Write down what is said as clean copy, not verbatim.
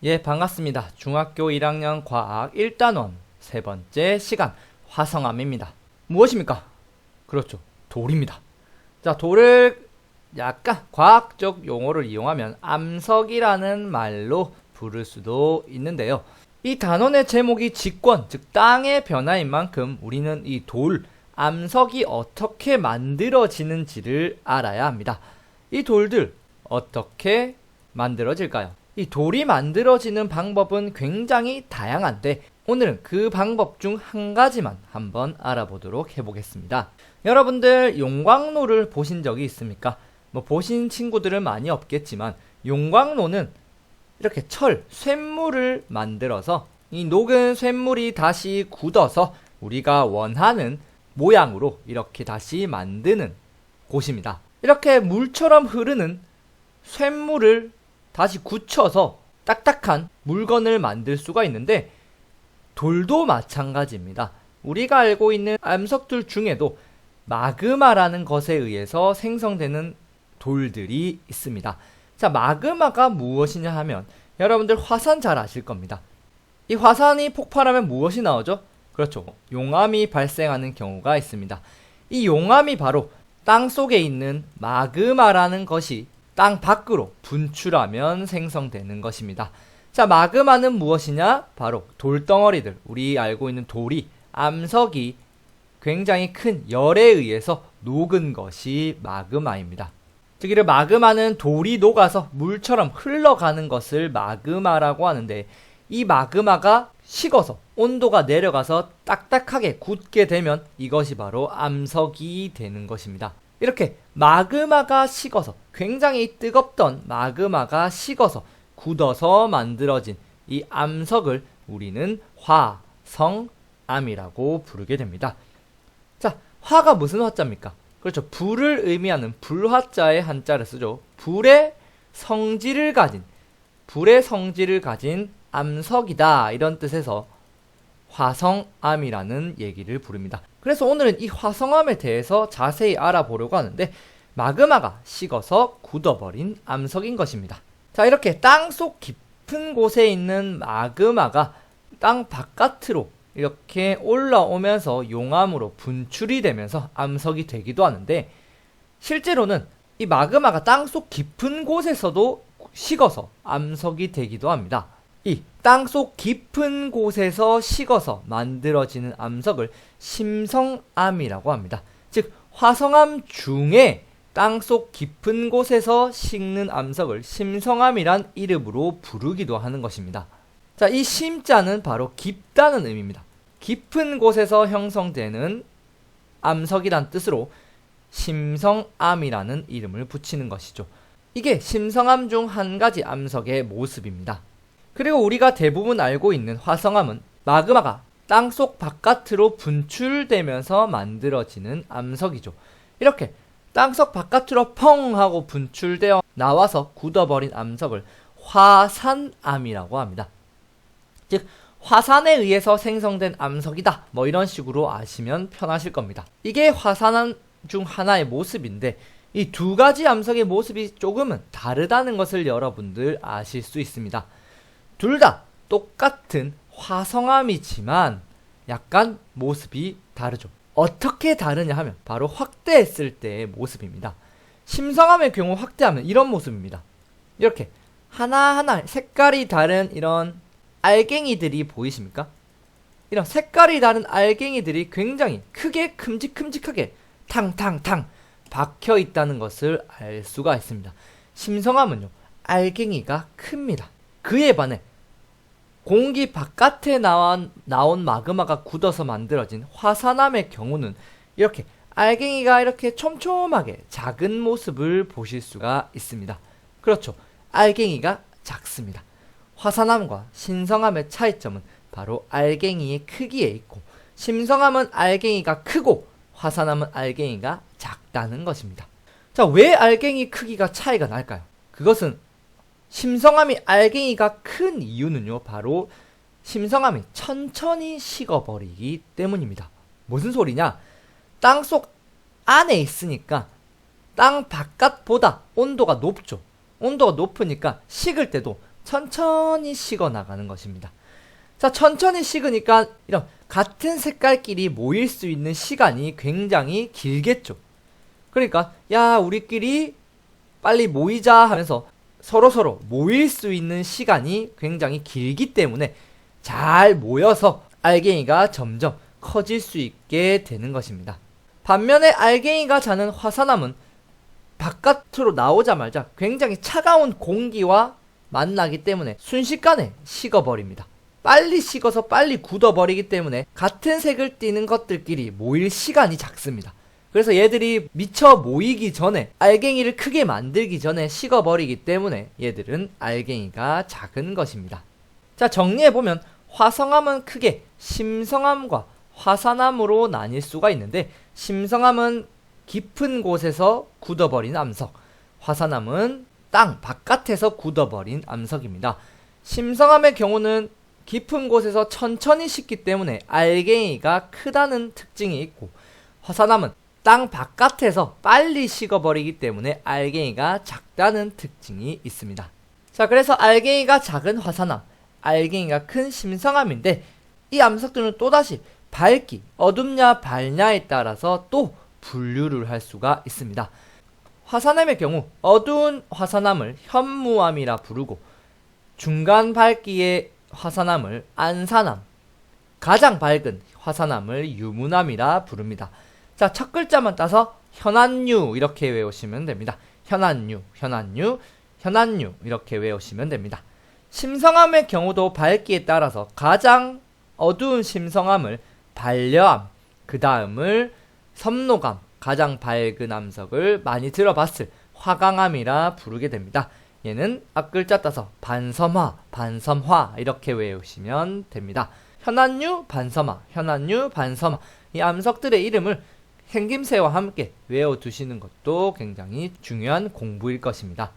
예, 반갑습니다. 중학교 1학년 과학 1단원 세 번째 시간 화성암입니다. 무엇입니까? 그렇죠. 돌입니다. 자, 돌을 약간 과학적 용어를 이용하면 암석이라는 말로 부를 수도 있는데요. 이 단원의 제목이 직권, 즉 땅의 변화인 만큼 우리는 이 돌, 암석이 어떻게 만들어지는지를 알아야 합니다. 이 돌들 어떻게 만들어질까요? 이 돌이 만들어지는 방법은 굉장히 다양한데 오늘은 그 방법 중 한 가지만 한번 알아보도록 해보겠습니다. 여러분들 용광로를 보신 적이 있습니까? 보신 친구들은 많이 없겠지만 용광로는 이렇게 쇳물을 만들어서 이 녹은 쇳물이 다시 굳어서 우리가 원하는 모양으로 이렇게 다시 만드는 곳입니다. 이렇게 물처럼 흐르는 쇳물을 다시 굳혀서 딱딱한 물건을 만들 수가 있는데 돌도 마찬가지입니다. 우리가 알고 있는 암석들 중에도 마그마라는 것에 의해서 생성되는 돌들이 있습니다. 자, 마그마가 무엇이냐 하면 여러분들 화산 잘 아실 겁니다. 이 화산이 폭발하면 무엇이 나오죠? 그렇죠. 용암이 발생하는 경우가 있습니다. 이 용암이 바로 땅 속에 있는 마그마라는 것이 땅 밖으로 분출하면 생성되는 것입니다. 자, 마그마는 무엇이냐? 바로 돌덩어리들, 우리 알고 있는 돌이, 암석이 굉장히 큰 열에 의해서 녹은 것이 마그마입니다. 즉, 이 마그마는 돌이 녹아서 물처럼 흘러가는 것을 마그마라고 하는데 이 마그마가 식어서 온도가 내려가서 딱딱하게 굳게 되면 이것이 바로 암석이 되는 것입니다. 이렇게 마그마가 식어서 굉장히 뜨겁던 마그마가 식어서 굳어서 만들어진 이 암석을 우리는 화성암이라고 부르게 됩니다. 자, 화가 무슨 화자입니까? 그렇죠. 불을 의미하는 불화자의 한자를 쓰죠. 불의 성질을 가진 암석이다, 이런 뜻에서 화성암이라는 얘기를 부릅니다. 그래서 오늘은 이 화성암에 대해서 자세히 알아보려고 하는데 마그마가 식어서 굳어버린 암석인 것입니다. 자, 이렇게 땅속 깊은 곳에 있는 마그마가 땅 바깥으로 이렇게 올라오면서 용암으로 분출이 되면서 암석이 되기도 하는데 실제로는 이 마그마가 땅속 깊은 곳에서도 식어서 암석이 되기도 합니다. 이 땅속 깊은 곳에서 식어서 만들어지는 암석을 심성암이라고 합니다. 즉 화성암 중에 땅속 깊은 곳에서 식는 암석을 심성암이란 이름으로 부르기도 하는 것입니다. 자, 이 심자는 바로 깊다는 의미입니다. 깊은 곳에서 형성되는 암석이란 뜻으로 심성암이라는 이름을 붙이는 것이죠. 이게 심성암 중 한 가지 암석의 모습입니다. 그리고 우리가 대부분 알고 있는 화성암은 마그마가 땅속 바깥으로 분출되면서 만들어지는 암석이죠. 이렇게 땅속 바깥으로 펑 하고 분출되어 나와서 굳어버린 암석을 화산암이라고 합니다. 즉 화산에 의해서 생성된 암석이다, 이런 식으로 아시면 편하실 겁니다. 이게 화산암 중 하나의 모습인데 이 두 가지 암석의 모습이 조금은 다르다는 것을 여러분들 아실 수 있습니다. 둘 다 똑같은 화성암이지만 약간 모습이 다르죠. 어떻게 다르냐 하면 바로 확대했을 때의 모습입니다. 심성암의 경우 확대하면 이런 모습입니다. 이렇게 하나하나 색깔이 다른 이런 알갱이들이 보이십니까? 이런 색깔이 다른 알갱이들이 굉장히 크게 큼직큼직하게 탕탕탕 박혀 있다는 것을 알 수가 있습니다. 심성암은요, 알갱이가 큽니다. 그에 반해 공기 바깥에 나온 마그마가 굳어서 만들어진 화산암의 경우는 이렇게 알갱이가 이렇게 촘촘하게 작은 모습을 보실 수가 있습니다. 그렇죠. 알갱이가 작습니다. 화산암과 신성암의 차이점은 바로 알갱이의 크기에 있고 심성암은 알갱이가 크고 화산암은 알갱이가 작다는 것입니다. 자, 왜 알갱이 크기가 차이가 날까요? 그것은 심성암이 알갱이가 큰 이유는요, 바로 심성암이 천천히 식어버리기 때문입니다. 무슨 소리냐? 땅속 안에 있으니까 땅 바깥보다 온도가 높죠. 온도가 높으니까 식을 때도 천천히 식어 나가는 것입니다. 자, 천천히 식으니까 이런 같은 색깔끼리 모일 수 있는 시간이 굉장히 길겠죠. 그러니까 야, 우리끼리 빨리 모이자 하면서 서로서로 모일 수 있는 시간이 굉장히 길기 때문에 잘 모여서 알갱이가 점점 커질 수 있게 되는 것입니다. 반면에 알갱이가 자는 화산암은 바깥으로 나오자마자 굉장히 차가운 공기와 만나기 때문에 순식간에 식어버립니다. 빨리 식어서 빨리 굳어버리기 때문에 같은 색을 띠는 것들끼리 모일 시간이 작습니다. 그래서 얘들이 미처 모이기 전에, 알갱이를 크게 만들기 전에 식어버리기 때문에 얘들은 알갱이가 작은 것입니다. 자, 정리해보면 화성암은 크게 심성암과 화산암으로 나뉠 수가 있는데, 심성암은 깊은 곳에서 굳어버린 암석, 화산암은 땅 바깥에서 굳어버린 암석입니다. 심성암의 경우는 깊은 곳에서 천천히 식기 때문에 알갱이가 크다는 특징이 있고, 화산암은 땅 바깥에서 빨리 식어버리기 때문에 알갱이가 작다는 특징이 있습니다. 자, 그래서 알갱이가 작은 화산암, 알갱이가 큰 심성암인데, 이 암석들은 또다시 밝기, 어둡냐 밝냐에 따라서 또 분류를 할 수가 있습니다. 화산암의 경우 어두운 화산암을 현무암이라 부르고, 중간 밝기의 화산암을 안산암, 가장 밝은 화산암을 유문암이라 부릅니다. 자, 첫 글자만 따서 현안유 이렇게 외우시면 됩니다. 현안유, 현안유, 현안유 이렇게 외우시면 됩니다. 심성암의 경우도 밝기에 따라서 가장 어두운 심성암을 반려암, 그 다음을 섬노감, 가장 밝은 암석을 많이 들어봤을 화강암이라 부르게 됩니다. 얘는 앞글자 따서 반섬화, 반섬화 이렇게 외우시면 됩니다. 현안유, 반섬화, 현안유, 반섬화, 이 암석들의 이름을 생김새와 함께 외워두시는 것도 굉장히 중요한 공부일 것입니다.